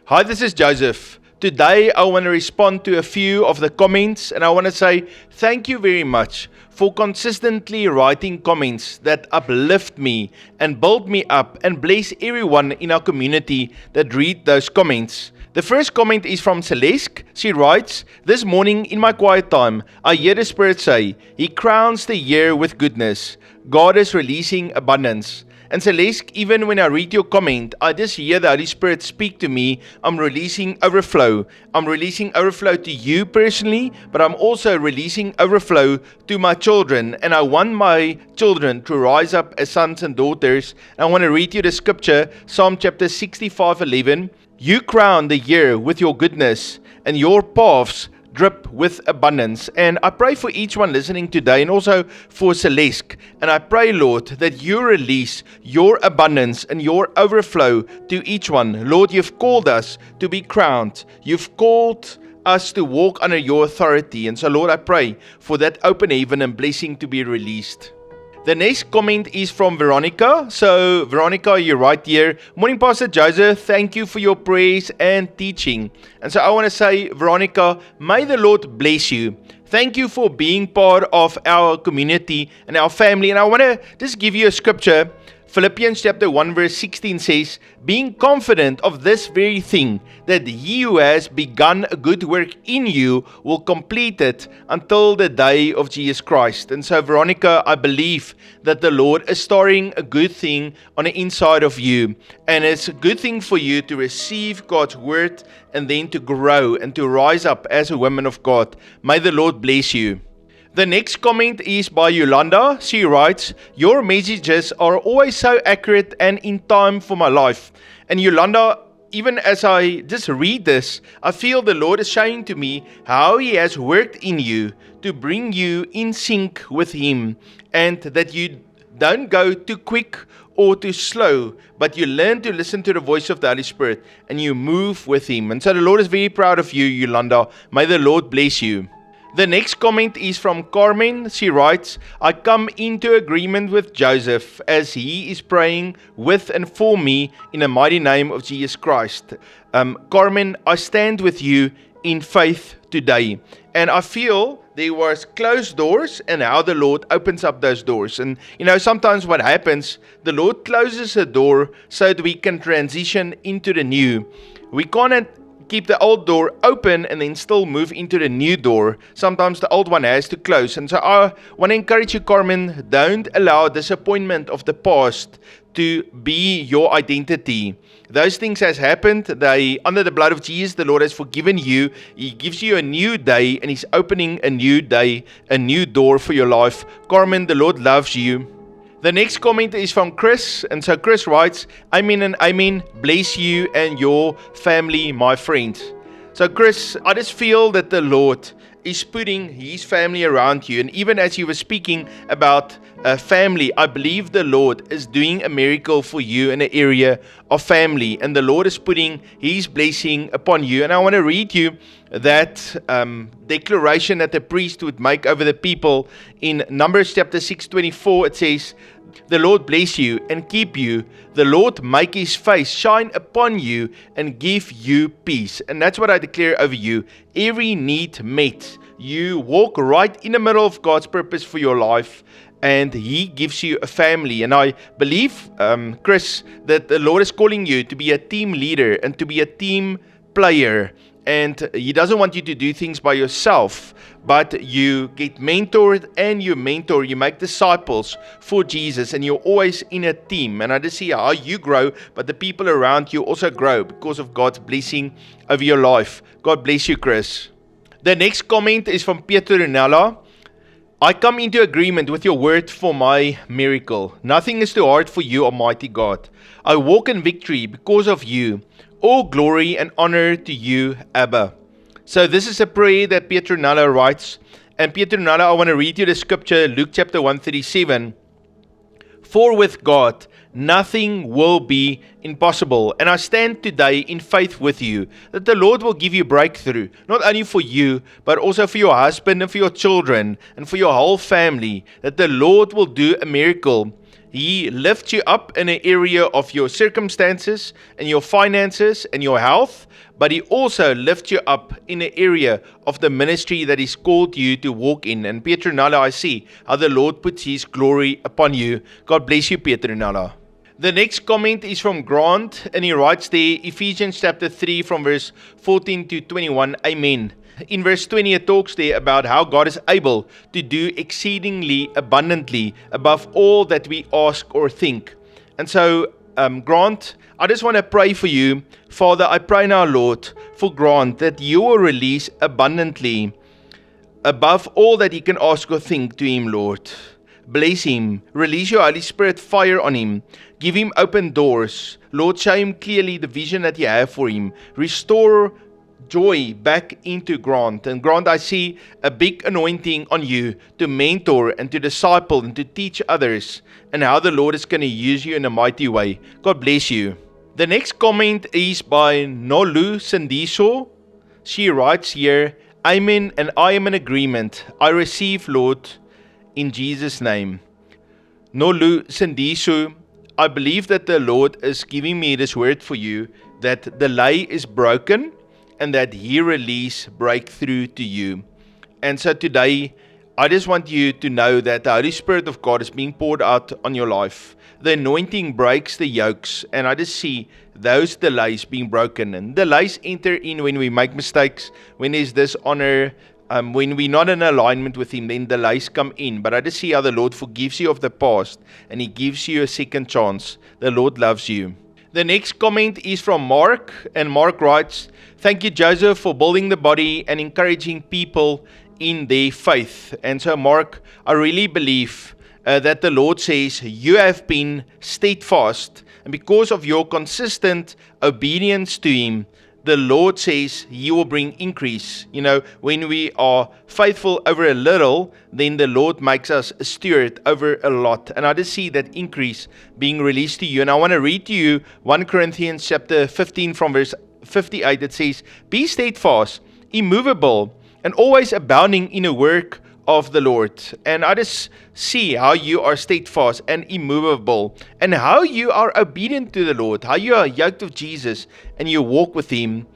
Hi, this is Joseph. Today I want to respond to a few of the comments, and I want to say thank you very much for consistently writing comments that uplift me and build me up and bless everyone in our community that read those comments. The first comment is from Celeste. She writes, "This morning in my quiet time, I hear the Spirit say, He crowns the year with goodness. God is releasing abundance." And Celeste, even when I read your comment, I just hear the Holy Spirit speak to me. I'm releasing overflow. I'm releasing overflow to you personally, but I'm also releasing overflow to my children. And I want my children to rise up as sons and daughters. And I want to read you the scripture, Psalm chapter 65:11. You crown the year with your goodness, and your paths drip with abundance. And I pray for each one listening today, and also for Celeste. And I pray, Lord, that you release your abundance and your overflow to each one. Lord, you've called us to be crowned. You've called us to walk under your authority. And so, Lord, I pray for that open heaven and blessing to be released. The next comment is from Veronica. So, Veronica, you're right here. Morning, Pastor Joseph. Thank you for your prayers and teaching. And so I want to say, Veronica, may the Lord bless you. Thank you for being part of our community and our family. And I want to just give you a scripture. Philippians chapter 1 verse 16 says, being confident of this very thing, that he who has begun a good work in you will complete it until the day of Jesus Christ. And so, Veronica, I believe that the Lord is starting a good thing on the inside of you. And it's a good thing for you to receive God's word and then to grow and to rise up as a woman of God. May the Lord bless you. The next comment is by Yolanda. She writes, your messages are always so accurate and in time for my life. And Yolanda, even as I just read this, I feel the Lord is showing to me how He has worked in you to bring you in sync with Him, and that you don't go too quick or too slow, but you learn to listen to the voice of the Holy Spirit and you move with Him. And so the Lord is very proud of you, Yolanda. May the Lord bless you. The next comment is from Carmen. She writes, I come into agreement with Joseph as he is praying with and for me in the mighty name of Jesus Christ. Carmen, I stand with you in faith today. And I feel there was closed doors and how the Lord opens up those doors. And sometimes what happens, the Lord closes a door so that we can transition into the new. We can't keep the old door open and then still move into the new door. Sometimes the old one has to close. And so I want to encourage you, Carmen, don't allow disappointment of the past to be your identity. Those things has happened. They, under the blood of Jesus, the Lord has forgiven you. He gives you a new day, and He's opening a new day, a new door for your life. Carmen, the Lord loves you. The next comment is from Chris, and so Chris writes, Amen and amen, bless you and your family, my friends. So Chris, I just feel that the Lord is putting His family around you, and even as you were speaking about family, I believe the Lord is doing a miracle for you in the area of family, and the Lord is putting His blessing upon you. And I want to read you that declaration that the priest would make over the people in Numbers chapter 6:24. It says, the Lord bless you and keep you. The Lord make His face shine upon you and give you peace. And that's what I declare over you. Every need met. You walk right in the middle of God's purpose for your life, and He gives you a family. And I believe, Chris, that the Lord is calling you to be a team leader and to be a team player. And He doesn't want you to do things by yourself, but you get mentored and you mentor, you make disciples for Jesus, and you're always in a team. And I just see how you grow, but the people around you also grow because of God's blessing over your life. God bless you, Chris. The next comment is from Pietronella. I come into agreement with your word for my miracle. Nothing is too hard for you, Almighty God. I walk in victory because of you. All glory and honor to you, Abba. So this is a prayer that Pietronella writes. And Pietronella, I want to read you the scripture, Luke chapter 1:37. For with God, nothing will be impossible. And I stand today in faith with you that the Lord will give you breakthrough, not only for you, but also for your husband and for your children and for your whole family, that the Lord will do a miracle. He lifts you up in an area of your circumstances and your finances and your health, but He also lifts you up in an area of the ministry that He's called you to walk in. And Petronella, I see how the Lord puts His glory upon you. God bless you, Petronella. The next comment is from Grant, and he writes there, Ephesians chapter 3 from verse 14 to 21, Amen. In verse 20, it talks there about how God is able to do exceedingly abundantly above all that we ask or think. And so, Grant, I just want to pray for you. Father, I pray now, Lord, for Grant, that you will release abundantly above all that he can ask or think to him, Lord. Bless him. Release your Holy Spirit fire on him. Give him open doors. Lord, show him clearly the vision that you have for him. Restore joy back into Grant. And Grant, I see a big anointing on you to mentor and to disciple and to teach others, and how the Lord is going to use you in a mighty way. God bless you. The next comment is by Nolu Sendiso. She writes here, Amen, and I am in agreement. I receive, Lord, in Jesus' name. Nolu Sendiso, I believe that the Lord is giving me this word for you, that the lay is broken and that He release breakthrough to you. And so today, I just want you to know that the Holy Spirit of God is being poured out on your life. The anointing breaks the yokes, and I just see those delays being broken. And delays enter in when we make mistakes, when there's dishonor, when we're not in alignment with Him, then delays come in. But I just see how the Lord forgives you of the past, and He gives you a second chance. The Lord loves you. The next comment is from Mark, and Mark writes, Thank you, Joseph, for building the body and encouraging people in their faith. And so, Mark, I really believe that the Lord says, you have been steadfast, and because of your consistent obedience to Him, the Lord says He will bring increase. You know, when we are faithful over a little, then the Lord makes us a steward over a lot. And I just see that increase being released to you. And I want to read to you 1 Corinthians chapter 15 from verse 58. It says, Be steadfast, immovable, and always abounding in the work of the Lord. And I just see how you are steadfast and immovable, and how you are obedient to the Lord, how you are yoked with Jesus and you walk with Him.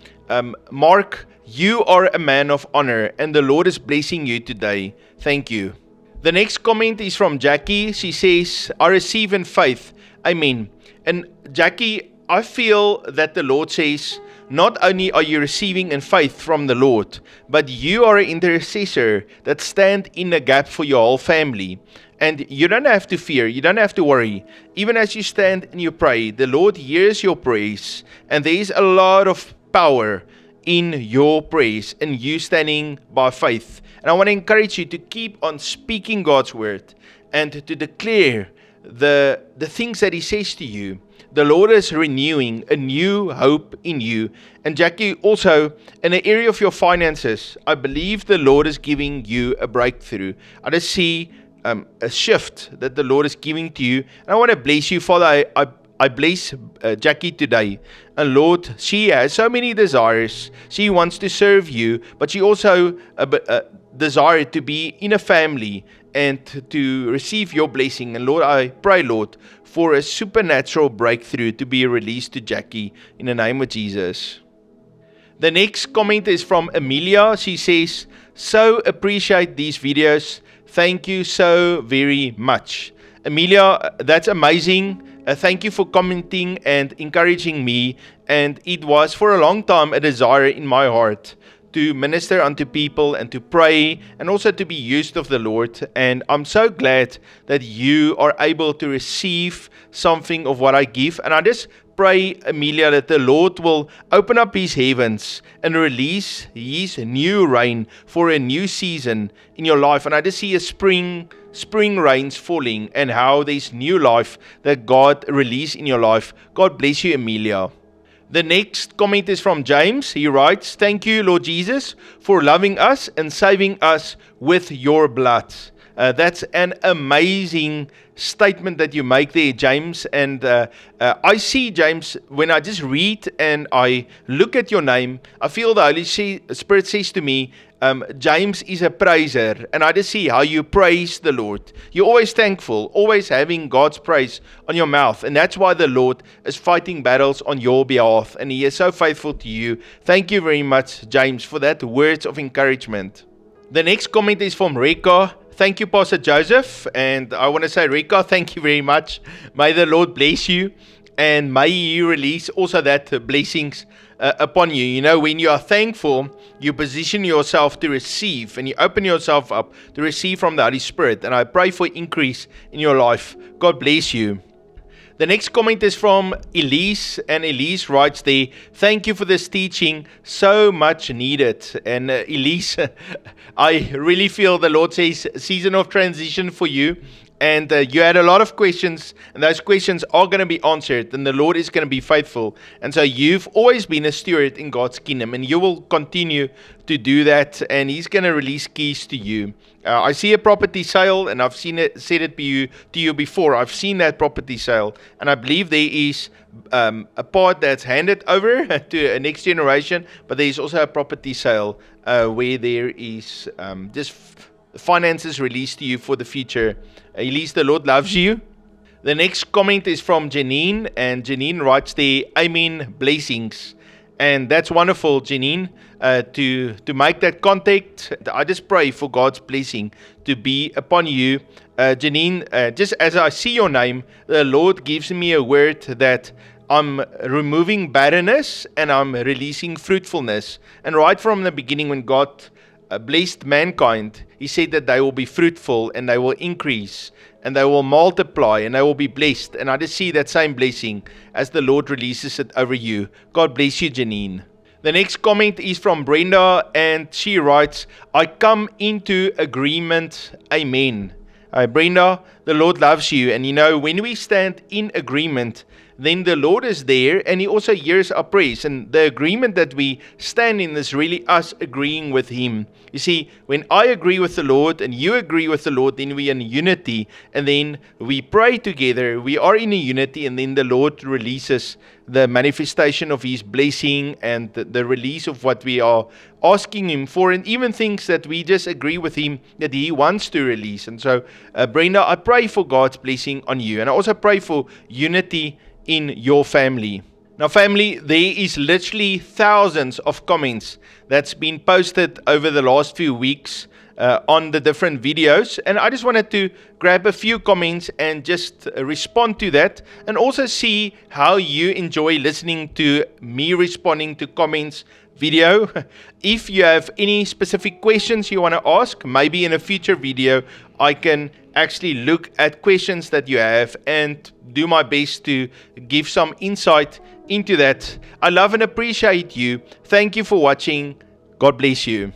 Mark, you are a man of honor, and the Lord is blessing you today. Thank you. The next comment is from Jackie. She says, I receive in faith. Amen. And Jackie, I feel that the Lord says, not only are you receiving in faith from the Lord, but you are an intercessor that stand in the gap for your whole family. And you don't have to fear, you don't have to worry. Even as you stand and you pray, the Lord hears your praise, and there is a lot of power in your praise and you standing by faith. And I want to encourage you to keep on speaking God's word and to declare the things that He says to you. The Lord is renewing a new hope in you. And Jackie, also in the area of your finances, I believe the Lord is giving you a breakthrough. I just see a shift that the Lord is giving to you. And I want to bless you, Father. I bless Jackie today. And Lord, she has so many desires. She wants to serve you, but she also desires to be in a family and to receive your blessing. And Lord, I pray, Lord, for a supernatural breakthrough to be released to Jackie in the name of Jesus. The next comment is from Amelia. She says, so appreciate these videos. Thank you so very much. Amelia, that's amazing. Thank you for commenting and encouraging me. And it was for a long time a desire in my heart to minister unto people and to pray and also to be used of the Lord. And I'm so glad that you are able to receive something of what I give. And I just pray, Amelia, that the Lord will open up His heavens and release His new rain for a new season in your life. And I just see a spring rains falling, and how there's new life that God released in your life. God bless you, Amelia. The next comment is from James. He writes, Thank you, Lord Jesus, for loving us and saving us with your blood. That's an amazing statement that you make there, James. And I see, James, when I just read and I look at your name, I feel the Holy Spirit says to me, James is a praiser, and I just see how you praise the Lord. You're always thankful, always having God's praise on your mouth, and that's why the Lord is fighting battles on your behalf, and He is so faithful to you. Thank you very much, James, for that words of encouragement. The next comment is from Reka. Thank you, Pastor Joseph, and I want to say, Reka, thank you very much. May the Lord bless you, and may you release also that blessings upon you. You know, when you are thankful, you position yourself to receive, and you open yourself up to receive from the Holy Spirit. And I pray for increase in your life. God bless you. The next comment is from Elise, and Elise writes there, thank you for this teaching, so much needed. And Elise, I really feel the Lord says season of transition for you. And you had a lot of questions, and those questions are going to be answered, and the Lord is going to be faithful. And so you've always been a steward in God's kingdom, and you will continue to do that, and He's going to release keys to you. I see a property sale, and I've said it to you before. I've seen that property sale, and I believe there is a part that's handed over to a next generation, but there is also a property sale where there is just finances released to you for the future. Elise, the Lord loves you. The next comment is from Janine, and Janine writes there, Amen, blessings. And that's wonderful, Janine, to make that contact. I just pray for God's blessing to be upon you. Janine, just as I see your name, the Lord gives me a word that I'm removing barrenness and I'm releasing fruitfulness. And right from the beginning, when God blessed mankind, He said that they will be fruitful and they will increase and they will multiply and they will be blessed. And I just see that same blessing as the Lord releases it over you. God bless you, Janine. The next comment is from Brenda, and she writes, I come into agreement. Amen. Brenda, the Lord loves you. And you know, when we stand in agreement, then the Lord is there, and He also hears our prayers. And the agreement that we stand in is really us agreeing with Him. You see, when I agree with the Lord and you agree with the Lord, then we are in unity, and then we pray together. We are in a unity, and then the Lord releases the manifestation of His blessing and the release of what we are asking Him for, and even things that we just agree with Him that He wants to release. And so, Brenda, I pray for God's blessing on you, and I also pray for unity in your family. Now, family, there is literally thousands of comments that's been posted over the last few weeks on the different videos, and I just wanted to grab a few comments and just respond to that, and also see how you enjoy listening to me responding to comments video. If you have any specific questions you want to ask, maybe in a future video I can actually look at questions that you have and do my best to give some insight into that. I love and appreciate you. Thank you for watching. God bless you.